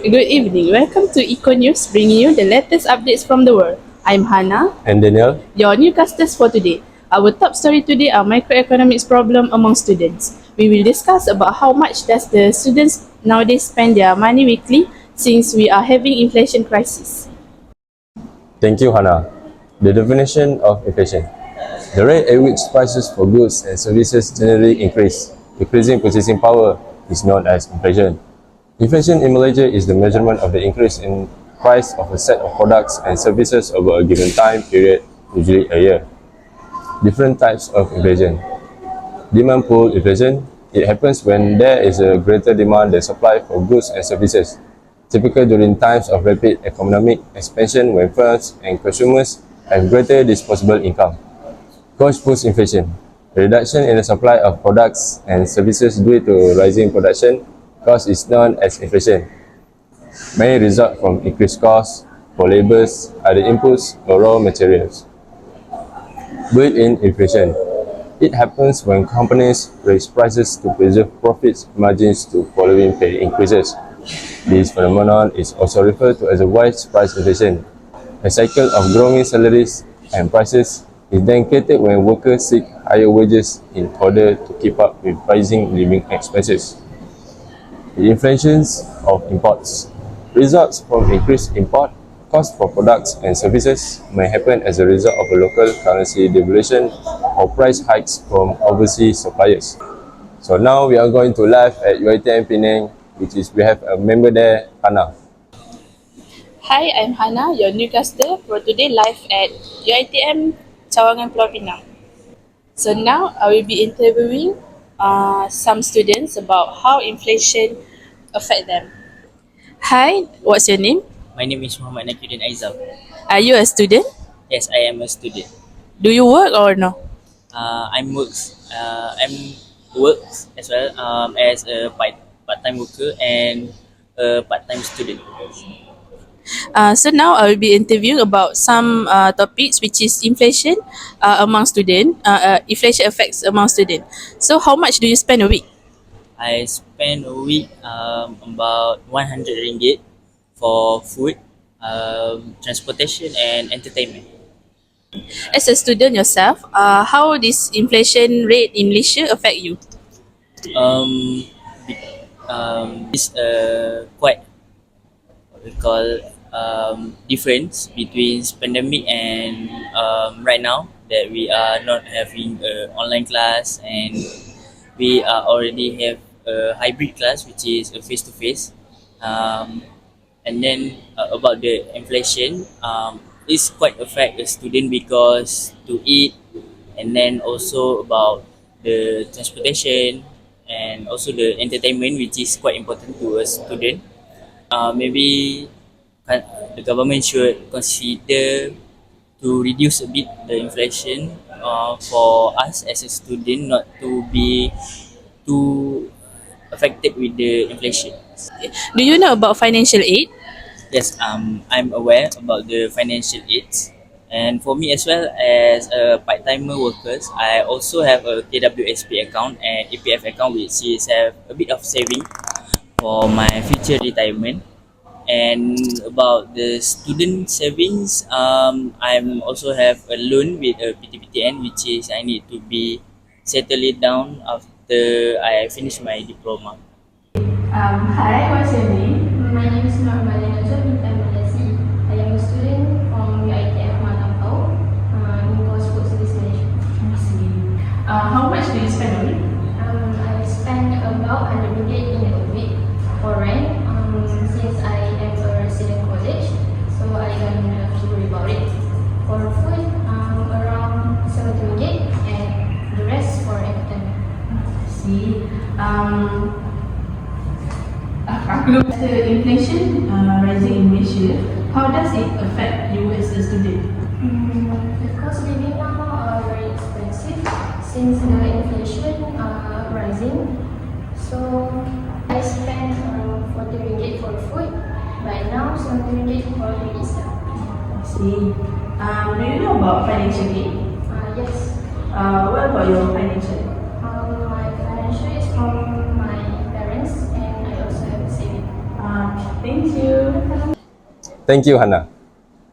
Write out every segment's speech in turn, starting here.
Good evening. Welcome to Eco News, bringing you the latest updates from the world. I'm Hannah, And Daniel, your newscasters for today. Our top story today are microeconomics problem among students. We will discuss about how much does the students nowadays spend their money weekly since we are having inflation crisis. thank you, Hannah. The definition of inflation. The rate at which prices for goods and services generally increase, decreasing purchasing power, is known as inflation. Inflation in Malaysia is the measurement of the increase in price of a set of products and services over a given time period, usually a year. Different types of inflation. Demand pull inflation. It happens when there is a greater demand than supply for goods and services, typically during times of rapid economic expansion when firms and consumers have greater disposable income. Cost push inflation. The reduction in the supply of products and services due to rising production cost is known as inflation. May result from increased costs for labours, other inputs, or raw materials. Built-in inflation. It happens when companies raise prices to preserve profit margins to following pay increases. This phenomenon is also referred to as a wage price inflation. A cycle of growing salaries and prices is then created when workers seek higher wages in order to keep up with rising living expenses. The inflations of imports. Results from increased import costs for products and services may happen as a result of a local currency devaluation or price hikes from overseas suppliers. So now we are going to live at UiTM Penang, which is we have a member there, Hannah. Hi, I'm Hannah, your newscaster for today live at UiTM Cawangan Pulau Pinang. So now I will be interviewing some students about how inflation affect them. Hi, what's your name? My name is Muhammad Nakiuddin Aizam. Are you a student? Yes, I am a student. Do you work or no? I'm works as well as a part-time worker and a part-time student. So now I will be interviewing about some topics which is inflation among student. Inflation affects among student. So how much do you spend a week? I spend a week about 100 ringgit for food, transportation and entertainment. As a student yourself, how this inflation rate in Malaysia affect you? Um, it's quite what we call difference between pandemic and right now that we are not having online class and we already have a hybrid class which is a face to face. And then about the inflation, it's quite affect the student because to eat and then also about the transportation and also the entertainment which is quite important to a student. Maybe the government should consider to reduce a bit the inflation for us as a student not to be too affected with the inflation. Do you know about financial aid? Yes, I'm aware about the financial aids. And for me as well as a part-timer workers, I also have a KWSP account and EPF account which is have a bit of saving for my future retirement. And about the student savings, I'm also have a loan with a PTPTN which is I need to be settle it down after I finish my diploma. Hi, what's your name? My name is Nurain Hanna. I am a student from UiTM Matapau in course food service management. I see. How much do you spend a week? I spend about 100 ringgit in a week for rent since I am a resident college, so I don't have to worry about it. For food, around 70 ringgit and the rest for entertainment. I see. The inflation rising in Malaysia, how does it affect you as a student? The cost of living now are very expensive since the inflation rising. So I spend around 40 ringgit for food. Right now, 70 ringgit for the pizza. I see. Do you know about financial aid? Yes. What about your financial aid? My financial is from my parents and I also have a saving. Thank you. Thank you, Hannah.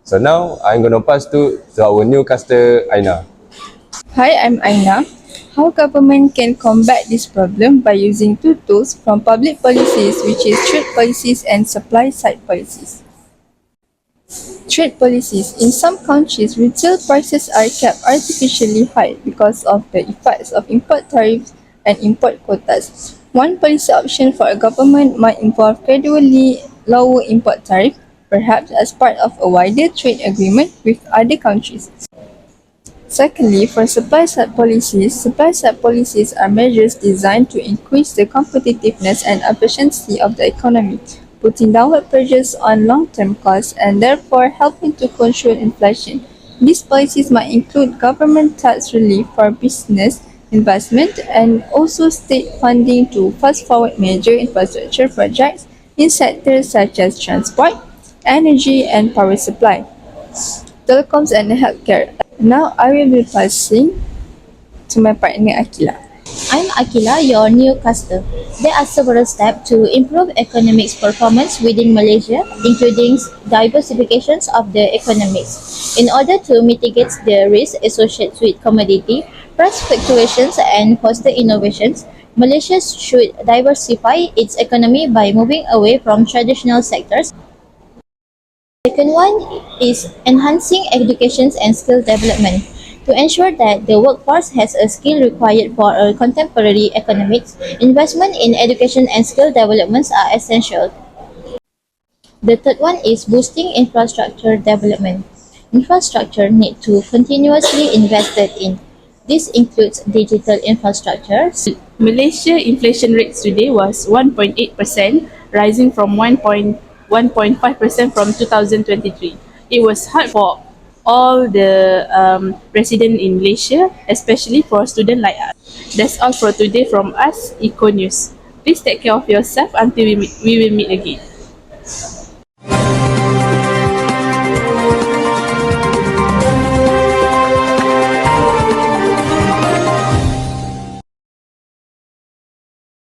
So now I'm going to pass to our newcaster, Aina. Hi, I'm Aina. How government can combat this problem by using two tools from public policies, which is trade policies and supply side policies. Trade policies. In some countries, retail prices are kept artificially high because of the effects of import tariffs and import quotas. One policy option for a government might involve gradually lower import tariff, perhaps as part of a wider trade agreement with other countries. Secondly, for supply side policies are measures designed to increase the competitiveness and efficiency of the economy, putting downward pressures on long-term costs and therefore helping to control inflation. These policies might include government tax relief for business investment and also state funding to fast-forward major infrastructure projects in sectors such as transport, energy and power supply, telecoms and healthcare. Now I will be passing to my partner Aqilah. I'm Aqilah, your newcaster. There are several steps to improve economics performance within Malaysia, including diversifications of the economics. In order to mitigate the risk associated with commodity price fluctuations and foster innovations, Malaysia should diversify its economy by moving away from traditional sectors. Second one is enhancing education and skill development. To ensure that the workforce has a skill required for a contemporary economics, investment in education and skill developments are essential. The third one is boosting infrastructure development. Infrastructure need to continuously invested in. This includes digital infrastructure. Malaysia inflation rate today was 1.8%, rising from 1.5% from 2023. It was hard for all the residents in Malaysia, especially for students like us. That's all for today from us, Eco News. Please take care of yourself until we will meet again.